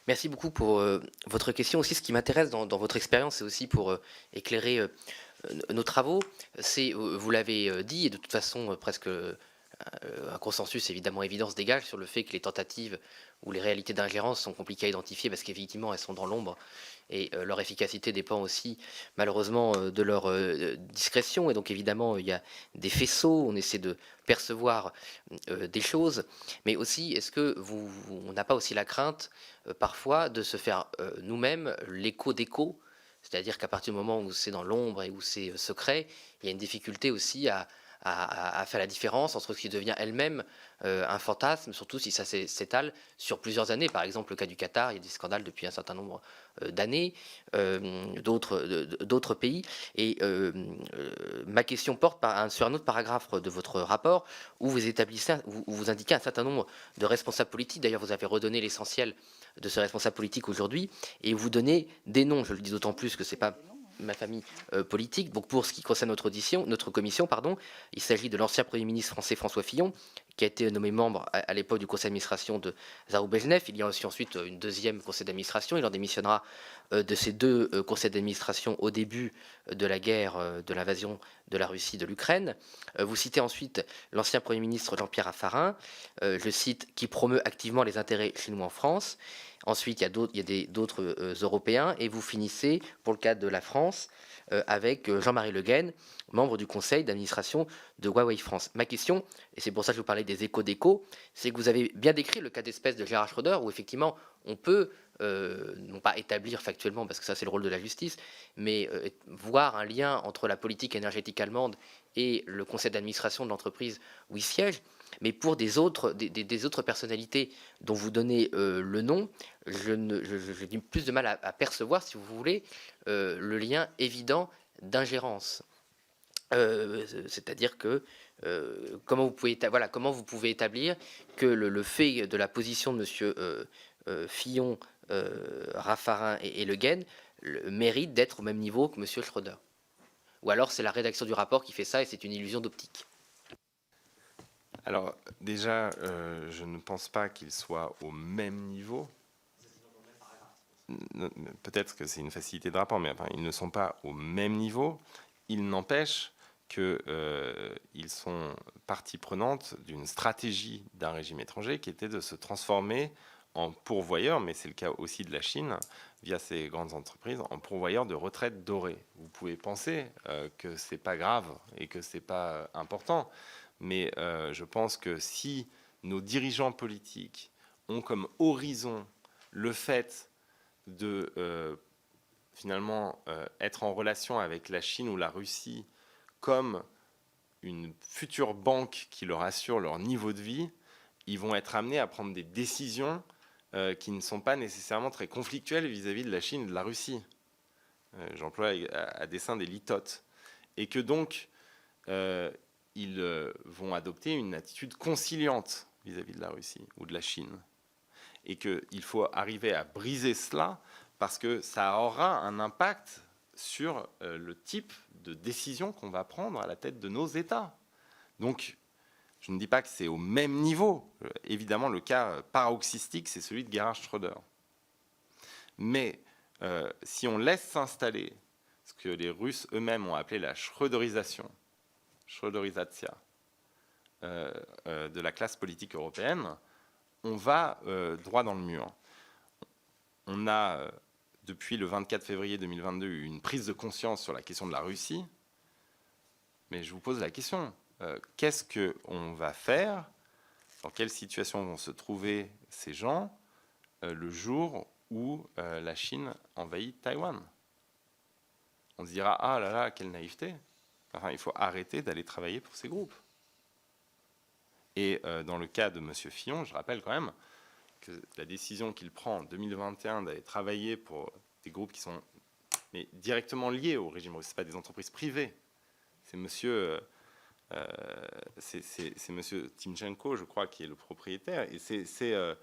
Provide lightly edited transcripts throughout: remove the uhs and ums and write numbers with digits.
Merci beaucoup pour votre question. Aussi, ce qui m'intéresse dans votre expérience, c'est aussi pour éclairer nos travaux. C'est, vous l'avez dit, et de toute façon, presque un consensus évidemment évident se dégage sur le fait que les tentatives ou les réalités d'ingérence sont compliquées à identifier parce qu'effectivement, elles sont dans l'ombre et leur efficacité dépend aussi malheureusement de leur discrétion. Et donc évidemment, il y a des faisceaux, on essaie de percevoir des choses, mais aussi, est-ce que on n'a pas aussi la crainte parfois de se faire nous-mêmes l'écho d'écho, c'est-à-dire qu'à partir du moment où c'est dans l'ombre et où c'est secret, il y a une difficulté aussi à faire la différence entre ce qui devient elle-même un fantasme, surtout si ça s'étale sur plusieurs années. Par exemple, le cas du Qatar, il y a des scandales depuis un certain nombre d'années, d'autres pays. Et ma question porte sur un autre paragraphe de votre rapport où vous établissez, où vous indiquez un certain nombre de responsables politiques. D'ailleurs, vous avez redonné l'essentiel de ces responsables politiques aujourd'hui, et vous donnez des noms. Je le dis d'autant plus que c'est pas ma famille politique. Donc pour ce qui concerne notre commission, pardon, il s'agit de l'ancien Premier ministre français François Fillon, qui a été nommé membre à l'époque du conseil d'administration de Zarou-Bezhnef. Il y a aussi ensuite une deuxième conseil d'administration. Il en démissionnera de ces deux conseils d'administration au début de la guerre, de l'invasion de la Russie de l'Ukraine. Vous citez ensuite l'ancien Premier ministre Jean-Pierre Raffarin, je cite, qui promeut activement les intérêts chinois en France. Ensuite, il y a d'autres Européens. Et vous finissez, pour le cas de la France, avec Jean-Marie Le Guen, membre du conseil d'administration de Huawei France. Ma question, et c'est pour ça que je vous parlais des échos d'échos, c'est que vous avez bien décrit le cas d'espèce de Gérard Schröder, où effectivement, on peut, non pas établir factuellement, parce que ça c'est le rôle de la justice, mais voir un lien entre la politique énergétique allemande et le conseil d'administration de l'entreprise où il siège. Mais pour des autres personnalités dont vous donnez le nom, j'ai plus de mal à percevoir, si vous voulez, le lien évident d'ingérence. C'est-à-dire que comment vous pouvez établir que le fait de la position de Monsieur Fillon, Raffarin et Le Guen mérite d'être au même niveau que Monsieur Schröder. Ou alors c'est la rédaction du rapport qui fait ça et c'est une illusion d'optique. Alors déjà, je ne pense pas qu'il soit au même niveau. Peut-être que c'est une facilité de rapport, mais enfin, ils ne sont pas au même niveau. Il n'empêche qu'ils sont partie prenante d'une stratégie d'un régime étranger qui était de se transformer en pourvoyeur, mais c'est le cas aussi de la Chine, via ces grandes entreprises, en pourvoyeur de retraite dorée. Vous pouvez penser que ce n'est pas grave et que ce n'est pas important, mais je pense que si nos dirigeants politiques ont comme horizon le fait de finalement être en relation avec la Chine ou la Russie comme une future banque qui leur assure leur niveau de vie, ils vont être amenés à prendre des décisions qui ne sont pas nécessairement très conflictuelles vis-à-vis de la Chine et de la Russie. J'emploie à dessein des litotes. Et que donc, ils vont adopter une attitude conciliante vis-à-vis de la Russie ou de la Chine. Et qu'il faut arriver à briser cela parce que ça aura un impact sur le type de décision qu'on va prendre à la tête de nos États. Donc, je ne dis pas que c'est au même niveau. Évidemment, le cas paroxystique, c'est celui de Gerhard Schröder. Mais si on laisse s'installer ce que les Russes eux-mêmes ont appelé la Schröderisation, Schröderisatia, de la classe politique européenne, on va droit dans le mur. On a, depuis le 24 février 2022, eu une prise de conscience sur la question de la Russie. Mais je vous pose la question, qu'est-ce qu'on va faire? Dans quelle situation vont se trouver ces gens le jour où la Chine envahit Taïwan? On se dira, ah là là, quelle naïveté. Enfin, il faut arrêter d'aller travailler pour ces groupes. Et dans le cas de M. Fillon, je rappelle quand même que la décision qu'il prend en 2021 d'aller travailler pour des groupes qui sont directement liés au régime russe, ce pas des entreprises privées. C'est monsieur Timchenko, je crois, qui est le propriétaire. Et c'est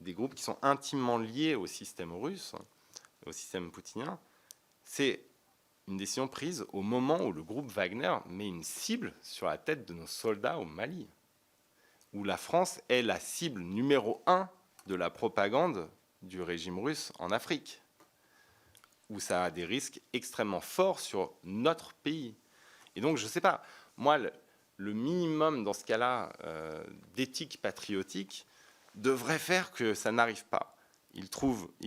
des groupes qui sont intimement liés au système russe, au système poutinien. C'est une décision prise au moment où le groupe Wagner met une cible sur la tête de nos soldats au Mali, où la France est la cible numéro 1 de la propagande du régime russe en Afrique, où ça a des risques extrêmement forts sur notre pays. Et donc, je ne sais pas, moi, le minimum dans ce cas-là d'éthique patriotique devrait faire que ça n'arrive pas. Il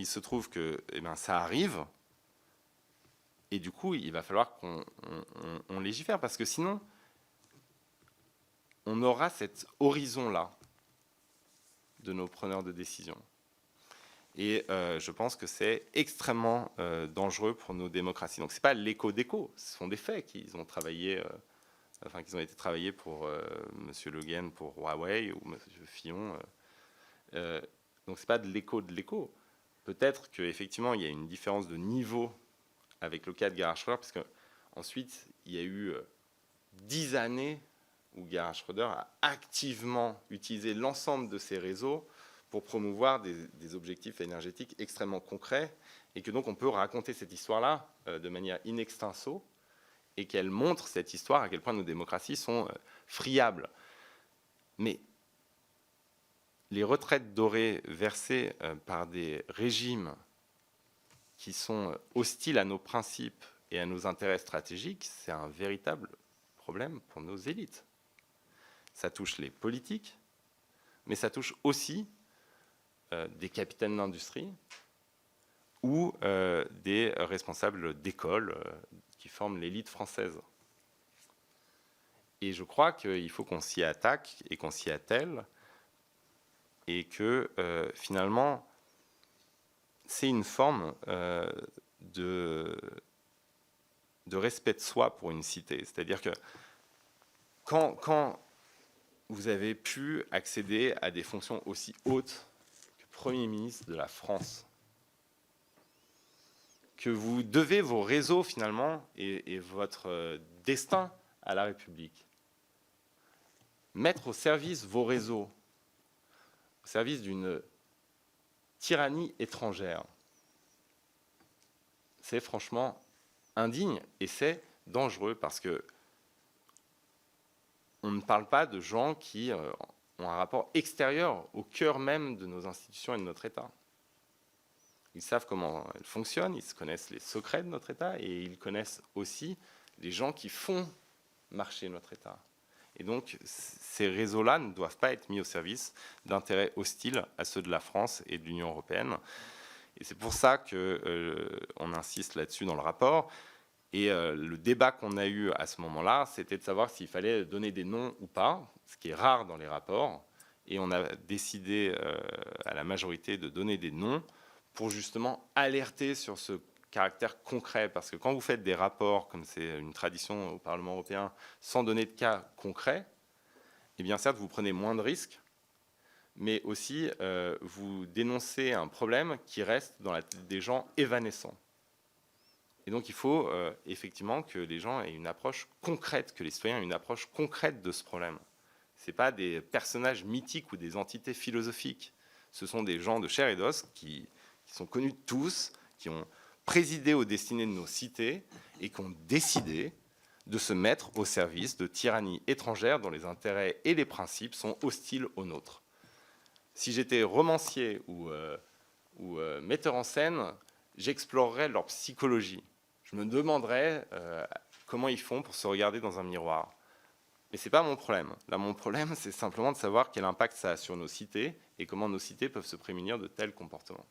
se trouve que ça arrive, et du coup, il va falloir qu'on légifère, parce que sinon, on aura cet horizon-là de nos preneurs de décision. Et je pense que c'est extrêmement dangereux pour nos démocraties. Donc, ce n'est pas l'écho d'écho, ce sont des faits qu'ils ont travaillé, qu'ils ont été travaillés pour M. Le Guen pour Huawei ou M. Fillon. Donc, ce n'est pas de l'écho de l'écho. Peut-être qu'effectivement, il y a une différence de niveau avec le cas de Gerhard Schröder, parce qu'ensuite, il y a eu 10 années où Gerhard Schröder a activement utilisé l'ensemble de ses réseaux pour promouvoir des objectifs énergétiques extrêmement concrets, et que donc on peut raconter cette histoire-là de manière in extenso, et qu'elle montre cette histoire à quel point nos démocraties sont friables. Mais les retraites dorées versées par des régimes qui sont hostiles à nos principes et à nos intérêts stratégiques, c'est un véritable problème pour nos élites. Ça touche les politiques, mais ça touche aussi des capitaines d'industrie ou des responsables d'écoles qui forment l'élite française. Et je crois qu'il faut qu'on s'y attaque et qu'on s'y attelle, et que finalement, c'est une forme de respect de soi pour une cité. C'est-à-dire que quand vous avez pu accéder à des fonctions aussi hautes que Premier ministre de la France, que vous devez vos réseaux finalement et votre destin à la République, mettre au service vos réseaux, au service d'une tyrannie étrangère, c'est franchement indigne et c'est dangereux, parce que on ne parle pas de gens qui ont un rapport extérieur au cœur même de nos institutions et de notre État. Ils savent comment elles fonctionnent, ils connaissent les secrets de notre État, et ils connaissent aussi les gens qui font marcher notre État. Et donc, ces réseaux-là ne doivent pas être mis au service d'intérêts hostiles à ceux de la France et de l'Union européenne. Et c'est pour ça qu'on insiste là-dessus dans le rapport. Et le débat qu'on a eu à ce moment-là, c'était de savoir s'il fallait donner des noms ou pas, ce qui est rare dans les rapports. Et on a décidé à la majorité de donner des noms pour justement alerter sur ce caractère concret. Parce que quand vous faites des rapports, comme c'est une tradition au Parlement européen, sans donner de cas concrets, eh bien certes, vous prenez moins de risques, mais aussi vous dénoncez un problème qui reste dans la tête des gens évanescent. Et donc il faut effectivement que les gens aient une approche concrète, que les citoyens aient une approche concrète de ce problème. Ce n'est pas des personnages mythiques ou des entités philosophiques. Ce sont des gens de chair et d'os qui sont connus de tous, qui ont présidé aux destinées de nos cités et qui ont décidé de se mettre au service de tyrannies étrangères dont les intérêts et les principes sont hostiles aux nôtres. Si j'étais romancier ou metteur en scène, j'explorerais leur psychologie. Je me demanderais comment ils font pour se regarder dans un miroir. Mais ce n'est pas mon problème. Là, mon problème, c'est simplement de savoir quel impact ça a sur nos cités et comment nos cités peuvent se prémunir de tels comportements.